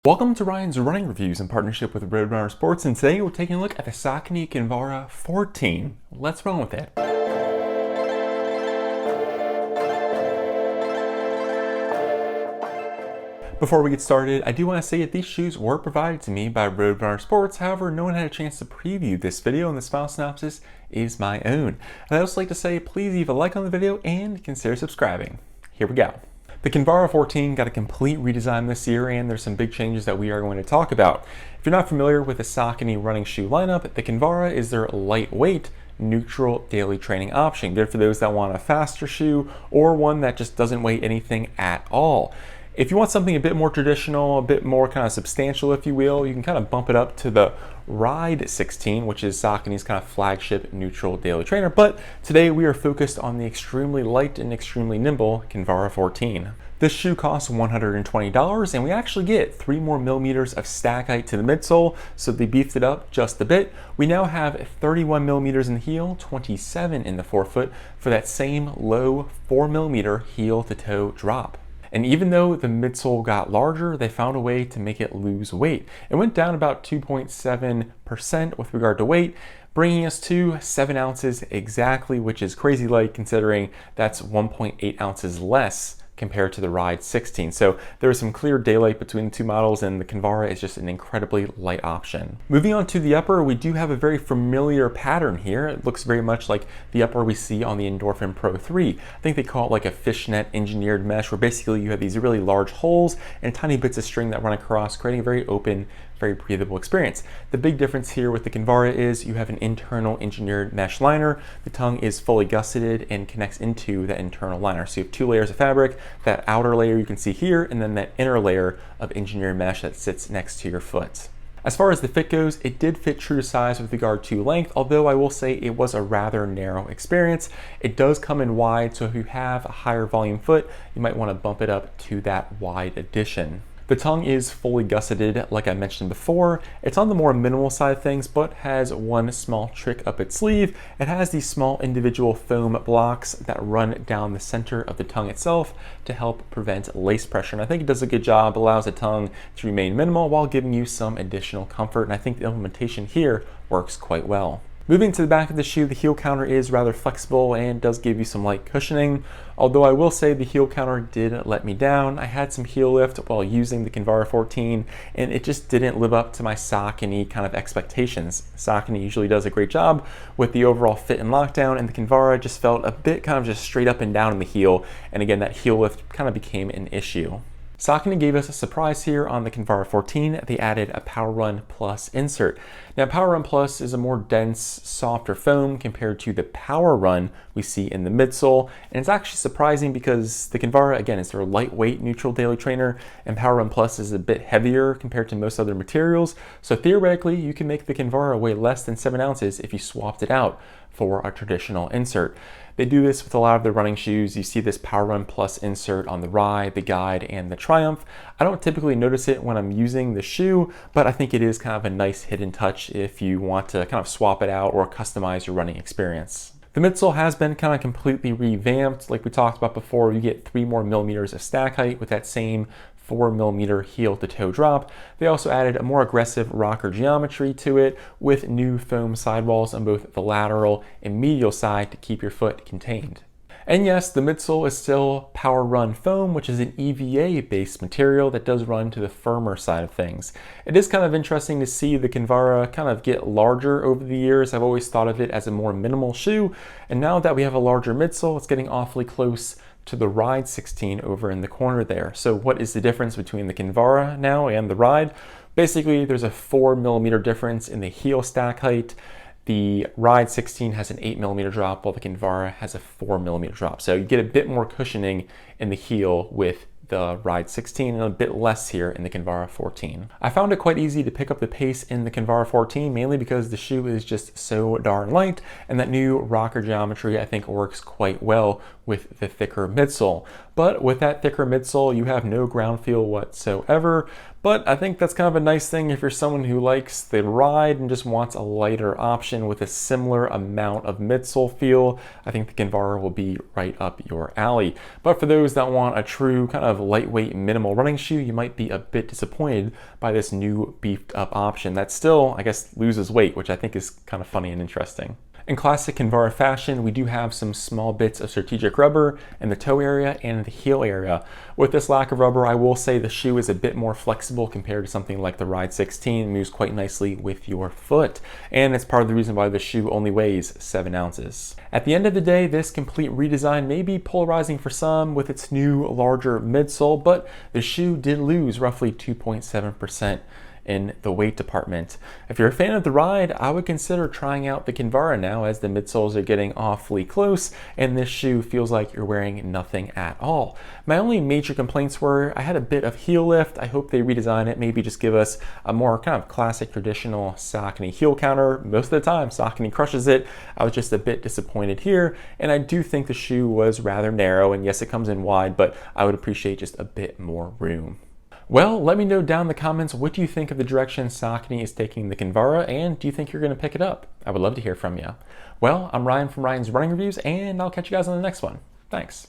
Welcome to Ryan's Running Reviews in partnership with Roadrunner Sports, and today we're taking a look at the Saucony Kinvara 14. Let's run with it. Before we get started, I do want to say that these shoes were provided to me by Roadrunner Sports. However, no one had a chance to preview this video, and the file synopsis is my own. And I'd also like to say, please leave a like on the video and consider subscribing. Here we go. The Kinvara 14 got a complete redesign this year, and there's some big changes that we are going to talk about. If you're not familiar with the Saucony running shoe lineup, the Kinvara is their lightweight, neutral daily training option. Good for those that want a faster shoe or one that just doesn't weigh anything at all. If you want something a bit more traditional, a bit more kind of substantial, if you will, you can kind of bump it up to the Ride 16, which is Saucony's kind of flagship neutral daily trainer. But today we are focused on the extremely light and extremely nimble Kinvara 14. This shoe costs $120, and we actually get 3 more millimeters of stack height to the midsole, so they beefed it up just a bit. We now have 31 millimeters in the heel, 27 in the forefoot for that same low 4 millimeter heel to toe drop. And even though the midsole got larger, they found a way to make it lose weight. It went down about 2.7% with regard to weight, bringing us to 7 ounces exactly, which is crazy light considering that's 1.8 ounces less compared to the Ride 16. So there is some clear daylight between the two models, and the Kinvara is just an incredibly light option. Moving on to the upper, we do have a very familiar pattern here. It looks very much like the upper we see on the Endorphin Pro 3. I think they call it like a fishnet engineered mesh, where basically you have these really large holes and tiny bits of string that run across, creating a very open, very breathable experience. The big difference here with the Kinvara is you have an internal engineered mesh liner. The tongue is fully gusseted and connects into that internal liner. So you have 2 layers of fabric, that outer layer you can see here, and then that inner layer of engineered mesh that sits next to your foot. As far as the fit goes, it did fit true to size with regard to length, although I will say it was a rather narrow experience. It does come in wide, so if you have a higher volume foot, you might want to bump it up to that wide edition. The tongue is fully gusseted, like I mentioned before. It's on the more minimal side of things, but has one small trick up its sleeve. It has these small individual foam blocks that run down the center of the tongue itself to help prevent lace pressure. And I think it does a good job, allows the tongue to remain minimal while giving you some additional comfort. And I think the implementation here works quite well. Moving to the back of the shoe, the heel counter is rather flexible and does give you some light cushioning. Although I will say the heel counter did let me down. I had some heel lift while using the Kinvara 14, and it just didn't live up to my Saucony kind of expectations. Saucony usually does a great job with the overall fit and lockdown, and the Kinvara just felt a bit kind of just straight up and down in the heel. And again, that heel lift kind of became an issue. Saucony gave us a surprise here on the Kinvara 14. They added a PowerRun Plus insert. Now, PowerRun Plus is a more dense, softer foam compared to the PowerRun we see in the midsole. And it's actually surprising because the Kinvara, again, is their lightweight neutral daily trainer, and PowerRun Plus is a bit heavier compared to most other materials. So theoretically, you can make the Kinvara weigh less than 7 ounces if you swapped it out for a traditional insert. They do this with a lot of the running shoes. You see this PowerRun Plus insert on the Ride, the Guide, and the Triumph. I don't typically notice it when I'm using the shoe, but I think it is kind of a nice hidden touch if you want to kind of swap it out or customize your running experience. The midsole has been kind of completely revamped. Like we talked about before, you get 3 more millimeters of stack height with that same 4 millimeter heel to toe drop. They also added a more aggressive rocker geometry to it with new foam sidewalls on both the lateral and medial side to keep your foot contained. And yes, the midsole is still PowerRun foam, which is an EVA based material that does run to the firmer side of things. It is kind of interesting to see the Kinvara kind of get larger over the years. I've always thought of it as a more minimal shoe, and now that we have a larger midsole, it's getting awfully close to the Ride 16 over in the corner there. So what is the difference between the Kinvara now and the Ride? Basically, there's a 4 millimeter difference in the heel stack height. The Ride 16 has an 8 millimeter drop, while the Kinvara has a 4 millimeter drop. So you get a bit more cushioning in the heel with the Ride 16 and a bit less here in the Kinvara 14. I found it quite easy to pick up the pace in the Kinvara 14, mainly because the shoe is just so darn light, and that new rocker geometry I think works quite well with the thicker midsole. but with that thicker midsole, you have no ground feel whatsoever. But I think that's kind of a nice thing if you're someone who likes the ride and just wants a lighter option with a similar amount of midsole feel. I think the Kinvara will be right up your alley. But for those that want a true kind of lightweight minimal running shoe, you might be a bit disappointed by this new beefed up option that still, I guess, loses weight, which I think is kind of funny and interesting. In classic Kinvara fashion, we do have some small bits of strategic rubber in the toe area and the heel area. With this lack of rubber, I will say the shoe is a bit more flexible compared to something like the Ride 16. It moves quite nicely with your foot, and it's part of the reason why the shoe only weighs 7 ounces. At the end of the day, this complete redesign may be polarizing for some with its new, larger midsole, but the shoe did lose roughly 2.7% in the weight department. If you're a fan of the ride, I would consider trying out the Kinvara now, as the midsoles are getting awfully close and this shoe feels like you're wearing nothing at all. My only major complaints were I had a bit of heel lift. I hope they redesign it, maybe just give us a more kind of classic traditional Saucony heel counter. Most of the time Saucony crushes it. I was just a bit disappointed here, and I do think the shoe was rather narrow, and yes, it comes in wide, but I would appreciate just a bit more room. Well, let me know down in the comments, what do you think of the direction Saucony is taking the Kinvara, and do you think you're going to pick it up? I would love to hear from you. Well, I'm Ryan from Ryan's Running Reviews, and I'll catch you guys on the next one. Thanks.